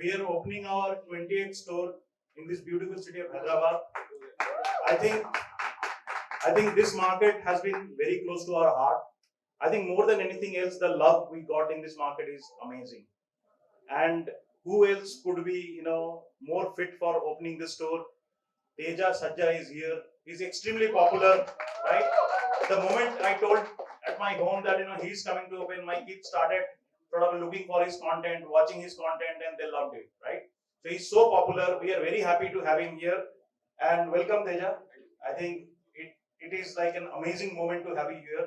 we are opening our 28th store in this beautiful city of Hyderabad. I think this market has been very close to our heart. I think more than anything else, the love we got in this market is amazing. And who else could be, more fit for opening the store? Teja Sajja is here. He's extremely popular, right? The moment I told at my home that he's coming to open, my kids started sort of looking for his content, watching his content, and they loved it, right? So he's so popular. We are very happy to have him here. And welcome, Teja. I think it is like an amazing moment to have you here.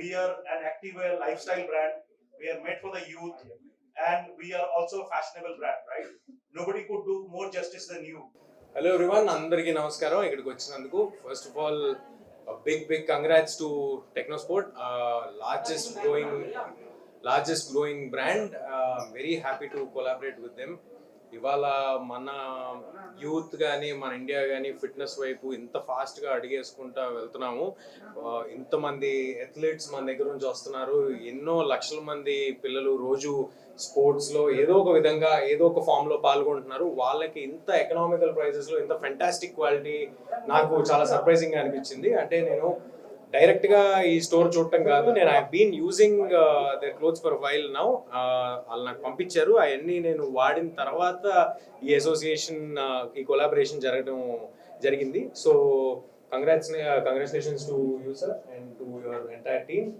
We are an activewear lifestyle brand. We are made for the youth, and we are also a fashionable brand, right? Nobody could do more justice than you. Hello everyone, అందరికీ నమస్కారం. ఇక్కడికి వచ్చినందుకు first of all big congrats to Technosport, largest growing brand. Very happy to collaborate with them. ఇవాళ మన youth కానీ మన India కానీ fitness వైపు ఇంత ఫాస్ట్గా అడిగేసుకుంటా వెళ్తున్నాము. ఇంతమంది అథ్లెట్స్ మన దగ్గర నుంచి వస్తున్నారు. ఎన్నో లక్షల మంది పిల్లలు రోజు స్పోర్ట్స్లో ఏదో ఒక విధంగా ఏదో ఒక ఫామ్లో పాల్గొంటున్నారు. వాళ్ళకి ఇంత ఎకనామికల్ ప్రైజెస్లో ఇంత ఫెంటాస్టిక్ క్వాలిటీ నాకు చాలా సర్ప్రైజింగ్గా అనిపించింది. అంటే నేను డైరెక్ట్గా ఈ స్టోర్ చూడటం కాదు, నేను I been using their clothes for while now. వాళ్ళు నాకు పంపించారు, అవన్నీ నేను వాడిన తర్వాత ఈ అసోసియేషన్ ఈ కొలాబరేషన్ జరిగింది. So congratulations to you sir and to your entire team.